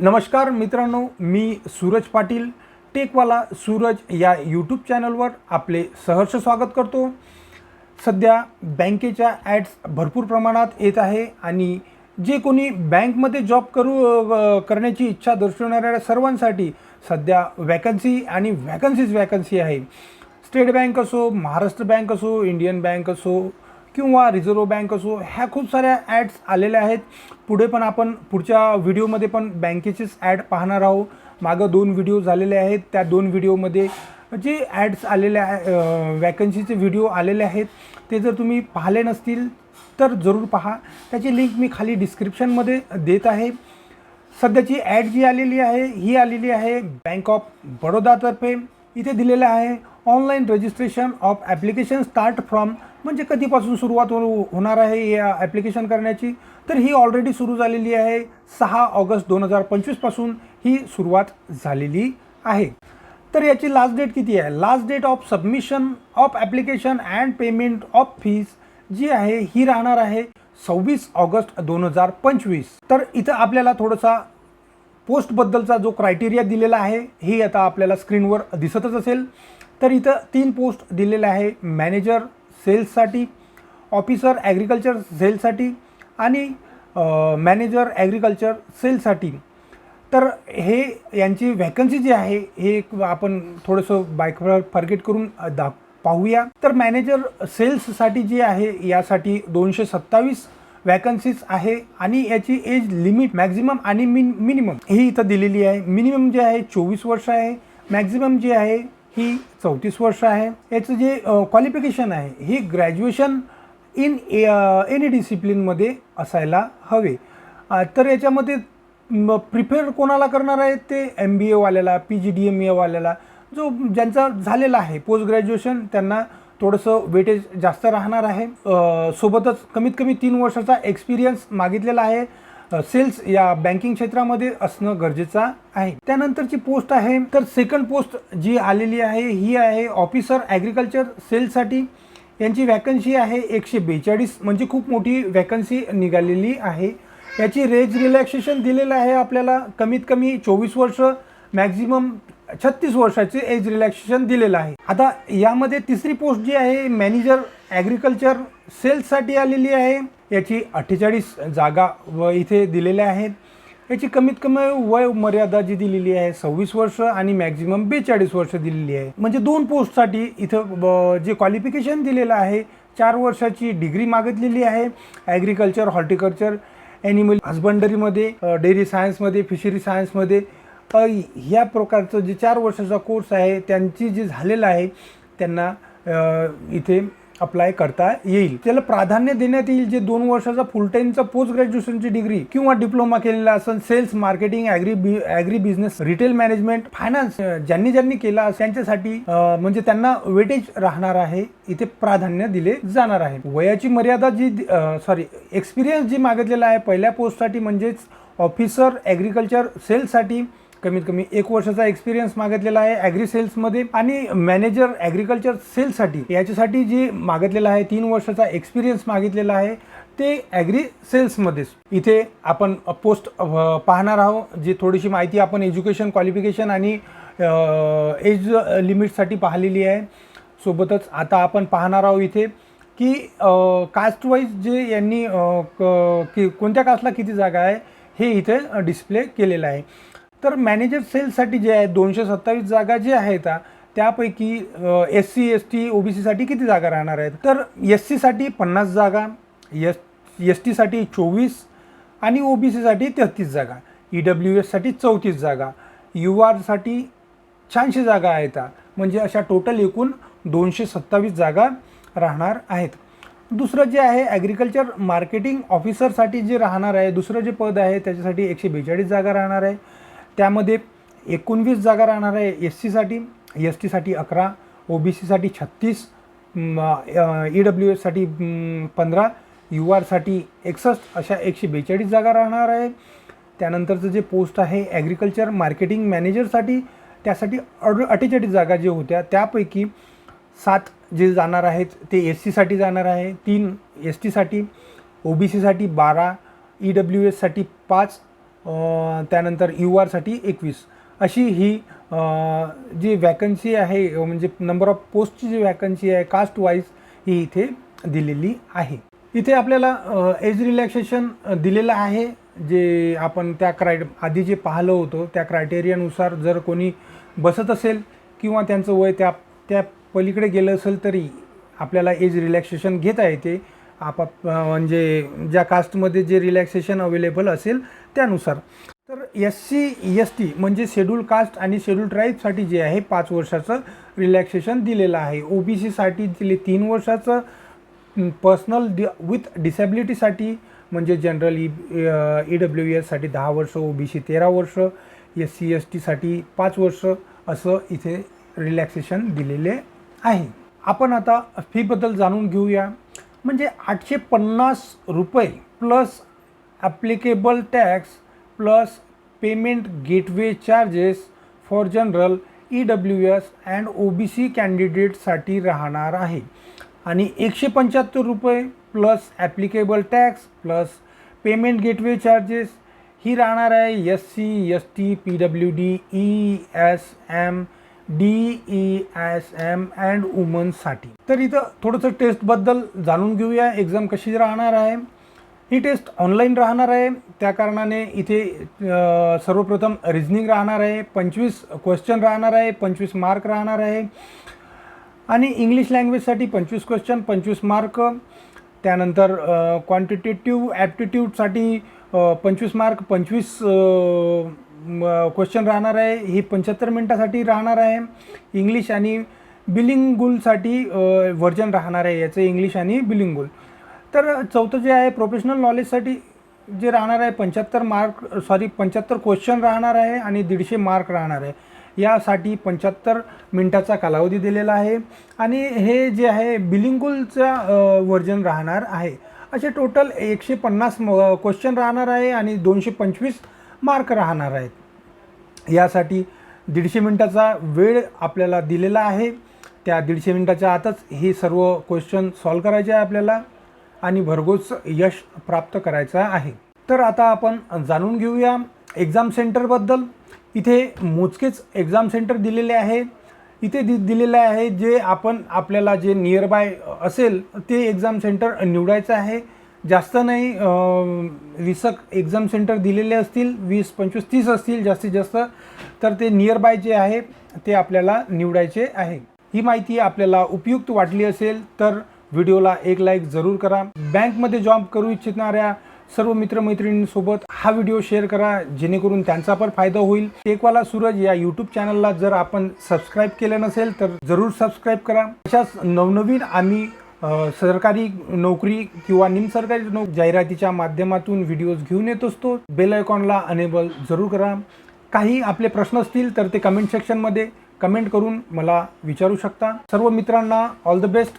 नमस्कार मित्रांनो, मी सूरज पाटील टेकवाला सूरज या यूट्यूब चॅनलवर आपले सहर्ष स्वागत करतो। सध्या बँकेच्या ॲड्स भरपूर प्रमाणात येत आहे आणि जे कोणी बँकमध्ये जॉब करण्याची इच्छा दर्शवणाऱ्या सर्वांसाठी सध्या वॅकन्सी आणि वॅकन्सी आहे। स्टेट बँक असो, महाराष्ट्र बँक असो, इंडियन बँक असो किंवा रिझर्व्ह बँक असो, ह्या खूप साऱ्या ॲड्स आलेल्या आहेत। पुढे पण आपण पुढच्या व्हिडिओमध्ये पण बँकेचीच ॲड पाहणार आहोत। मागं 2 व्हिडिओ झालेले आहेत, त्या 2 व्हिडिओमध्ये जे ॲड्स आलेल्या वॅकन्सीचे व्हिडिओ आलेले आहेत ते जर तुम्ही पाहिले नसतील तर जरूर पहा। त्याची लिंक मी खाली डिस्क्रिप्शनमध्ये देत आहे। सध्याची ॲड जी आलेली आहे ही आलेली आहे बँक ऑफ बडोदातर्फे। इथे दिलेलं आहे online registration of application start from, म्हणजे कधीपासून सुरुवात होणार आहे या ॲप्लिकेशन करण्याची। तर ही ऑलरेडी सुरू झालेली आहे। 6 ऑगस्ट 2025 पासून ही सुरुवात झालेली आहे। तर याची लास्ट डेट किती आहे? Last date of submission of application and payment of fees जी आहे ही राहणार आहे 26 ऑगस्ट 2025। तर इथं आपल्याला थोडासा पोस्टबद्दलचा जो क्रायटेरिया दिलेला आहे हे आता आपल्याला स्क्रीनवर दिसतच असेल। तर इथं 3 पोस्ट दिलेले आहे, मॅनेजर सेल्ससाठी, ऑफिसर ॲग्रिकल्चर सेल्ससाठी आणि मॅनेजर ॲग्रिकल्चर सेल्ससाठी। तर हे यांची वॅकन्सी जी आहे हे आपण थोडंसं फॉरगेट करून पाहूया। तर मॅनेजर सेल्ससाठी जी आहे यासाठी 227 वॅकन्सीज आहे आणि याची एज लिमिट मॅक्झिमम आणि मिनिमम ही इथं दिलेली आहे। मिनिमम जे आहे 24 वर्ष आहे, मॅक्झिमम जी आहे ही 34 वर्ष आहे। याचं जे क्वालिफिकेशन आहे ही ग्रॅज्युएशन इन एनी डिसिप्लिनमध्ये असायला हवे। तर याच्यामध्ये प्रिफर कोणाला करणार आहे ते MBA वाल्याला, PGDMA वाल्याला, ज्यांचा झालेला आहे पोस्ट ग्रॅज्युएशन त्यांना थोडंसं वेटेज जास्त राहणार आहे। सोबतच कमीत कमी 3 वर्षाचा एक्सपिरियन्स मागितलेला आहे सेल्स या बँकिंग क्षेत्रामध्ये असणं गरजेचं आहे। त्यानंतरची पोस्ट आहे तर सेकंड पोस्ट जी आलेली आहे ही आहे ऑफिसर ॲग्रिकल्चर सेल्ससाठी। यांची वॅकन्सी आहे 142, म्हणजे खूप मोठी वॅकन्सी निघालेली आहे। याची रेज रिलॅक्सेशन दिलेलं आहे आपल्याला कमीत कमी 24 वर्ष, मॅक्झिमम 36 वर्षाचे एज रिलॅक्सेशन दिलेलं आहे। आता यामध्ये तिसरी पोस्ट जी आहे मॅनेजर ॲग्रिकल्चर सेल्ससाठी आलेली आहे। याची 48 जागा इथे दिलेल्या आहेत। याची कमीत कमी वय मर्यादा जी दिलेली आहे 26 वर्ष आणि मॅक्झिमम 42 वर्ष दिलेली आहे। म्हणजे 2 पोस्टसाठी इथं जे क्वालिफिकेशन दिलेलं आहे 4 वर्षाची डिग्री मागितलेली आहे। ॲग्रिकल्चर, हॉर्टिकल्चर, ॲनिमल हजबंडरीमध्ये, डेअरी सायन्समध्ये, फिशरी सायन्समध्ये ह्या प्रकारचं जे 4 वर्षाचा कोर्स आहे त्यांची जे झालेलं आहे त्यांना इथे अप्लाय करता येईल। त्याला प्राधान्य देण्यात येईल जे 2 वर्षाचा फुल टाईमचा पोस्ट ग्रॅज्युएशनची डिग्री किंवा डिप्लोमा केलेला असेल, sales, marketing, agri business, retail management, finance ज्यांनी केला त्यांच्यासाठी म्हणजे त्यांना वेटेज राहणार आहे, इथे प्राधान्य दिले जाणार आहे। वयाची मर्यादा जी एक्सपिरियन्स जी मागितलेला आहे पहिल्या पोस्टसाठी म्हणजेच ऑफिसर ॲग्रिकल्चर सेल्ससाठी कमीत कमी 1 वर्षाचा एक्सपिरियन्स मागितलेला आहे ॲग्री सेल्समध्ये, आणि मॅनेजर ॲग्रिकल्चर सेल्ससाठी याच्यासाठी जी मागितलेला आहे 3 वर्षाचा एक्सपिरियन्स मागितलेला आहे ते ॲग्री सेल्समध्येच। इथे आपण पोस्ट पाहणार आहोत जी थोडीशी माहिती आपण एज्युकेशन, क्वालिफिकेशन आणि एज लिमिटसाठी पाहिलेली आहे। सोबतच आता आपण पाहणार आहोत इथे की कास्ट वाईज जे यांनी कोणत्या कास्टला किती जागा आहे हे इथे डिस्प्ले केलेलं आहे। तर मॅनेजर सेल्ससाठी जे आहे 227 जागा जे आहेत त्यापैकी SC, ST, OBC साठी किती जागा राहणार आहेत? तर SC साठी 50 जागा, ST साठी 24 आणि OBC साठी 33 जागा, EWS साठी 34 जागा, UR साठी 86 जागा आहेत। म्हणजे अशा टोटल एकूण 227 जागा राहणार आहेत। दुसरं जे आहे ॲग्रिकल्चर मार्केटिंग ऑफिसरसाठी जे राहणार आहे दुसरं जे पद आहे त्याच्यासाठी 142 जागा राहणार आहे। त्यामध्ये 19 जागा राहणार आहे SC साठी, ST साठी 11, OBC साठी 36, EWS साठी 15, UR साठी 61, अशा 142 जागा राहणार आहे। त्यानंतरचं जे पोस्ट आहे ॲग्रिकल्चर मार्केटिंग मॅनेजरसाठी त्यासाठी 48 जागा जे होत्या त्यापैकी 7 जे जाणार आहेत ते SC साठी जाणार आहे, 3 ST साठी, OBC साठी 12, EWS साठी 5, त्यानंतर URसाठी 21 अशी ही जी वॅकन्सी आहे, म्हणजे नंबर ऑफ पोस्टची जी वॅकन्सी आहे कास्ट वाईज ही इथे दिलेली आहे. इथे आपल्याला एज रिलॅक्सेशन दिलेलं आहे, जे आपण त्या आधी जे पाहिलं होतं त्या क्रायटेरियानुसार जर कोणी बसत असेल किंवा त्यांचं वय त्या पलीकडे गेलं असेल तरी आपल्याला एज रिलॅक्सेशन घेता येते, म्हणजे ज्या कास्टमध्ये जे रिलॅक्सेशन अवेलेबल असेल त्यानुसार. तर SC ST म्हणजे शेड्यूल कास्ट आणि शेड्यूल ट्राईबसाठी जे आहे 5 वर्षाचं रिलॅक्सेशन दिलेलं आहे. OBCसाठी दिले 3 वर्षाचं, पर्सनल विथ डिसॅबिलिटीसाठी म्हणजे जनरल EWS साठी 10 वर्ष, OBC 13 वर्ष, SC STसाठी 5 वर्ष असं इथे रिलॅक्सेशन दिलेले आहे. आपण आता फीबद्दल जाणून घेऊया. म्हणजे 850 रुपये plus applicable tax plus payment gateway charges for general EWS and OBC कॅन्डिडेटसाठी राहणार आहे. आणि 175 रुपये plus applicable tax plus payment gateway charges ही राहणार आहे SC ST PWD ESM DESM and वुमन्ससाठी. तर इथं थोडंसं टेस्टबद्दल जाणून घेऊया. एक्झाम कशी राहणार आहे. ही टेस्ट ऑनलाईन राहणार आहे, त्या कारणाने इथे सर्वप्रथम रिजनिंग राहणार आहे, 25 क्वेश्चन राहणार आहे, 25 मार्क राहणार आहे. आणि इंग्लिश लँग्वेजसाठी 25 क्वेश्चन 25 मार्क. त्यानंतर क्वांटिटेटिव्ह ॲप्टिट्यूडसाठी 25 मार्क 25 क्वेश्चन राहणार आहे. ही 75 मिनटासाठी राहणार आहे. इंग्लिश आणि बिलिंगुलसाठी व्हर्जन राहणार आहे याचं, इंग्लिश आणि बिलिंगुल. तर चौथं जे आहे प्रोफेशनल नॉलेजसाठी जे राहणार आहे 75 क्वेश्चन राहणार आहे आणि 150 मार्क राहणार आहे. यासाठी 75 मिनटाचा कालावधी दिलेला आहे. आणि हे जे आहे बिलिंगुलचा व्हर्जन राहणार आहे. असे टोटल 150 क्वेश्चन राहणार आहे आणि 225 मार्क राहणार आहेत. यासाठी 150 मिनटाचा वेळ आपल्याला दिलेला आहे. त्या 150 मिनटाच्या आतच हे सर्व क्वेश्चन सॉल्व करायचे आहे आपल्याला आणि भरघोस यश प्राप्त करायचं आहे. तर आता आपण जाणून घेऊया एक्झाम सेंटरबद्दल. इथे मोजकेच एक्झाम सेंटर दिलेले आहे. इथे दिलेले आहे जे आपल्याला जे नियर बाय असेल ते एक्झाम सेंटर निवडायचं आहे. जास्त नाही, 20 एक्झाम सेंटर दिलेले असतील, 20 25 30 असतील जास्तीत जास्त. तर ते नियर बाय जे आहे ते आपल्याला निवडायचे आहे. ही माहिती आपल्याला उपयुक्त वाटली असेल तर व्हिडिओला एक लाईक जरूर करा. बँकमध्ये जॉब करू इच्छिणाऱ्या सर्व मित्रमैत्रिणींसोबत हा व्हिडिओ शेअर करा, जेणेकरून त्यांचा पण फायदा होईल. टेकवाला सूरज या यूट्यूब चॅनलला जर आपण सबस्क्राईब केलं नसेल तर जरूर सबस्क्राईब करा. अशाच नवनवीन आम्ही सरकारी नोकरी किंवा निमसरकारी जाहिरातीच्या माध्यमातून व्हिडिओज घेऊन येत असतो. बेल आयकॉनला अनेबल जरूर करा. काही आपले प्रश्न असतील तर ते कमेंट सेक्शनमध्ये कमेंट करून मला विचारू शकता. सर्व मित्रांना ऑल द बेस्ट.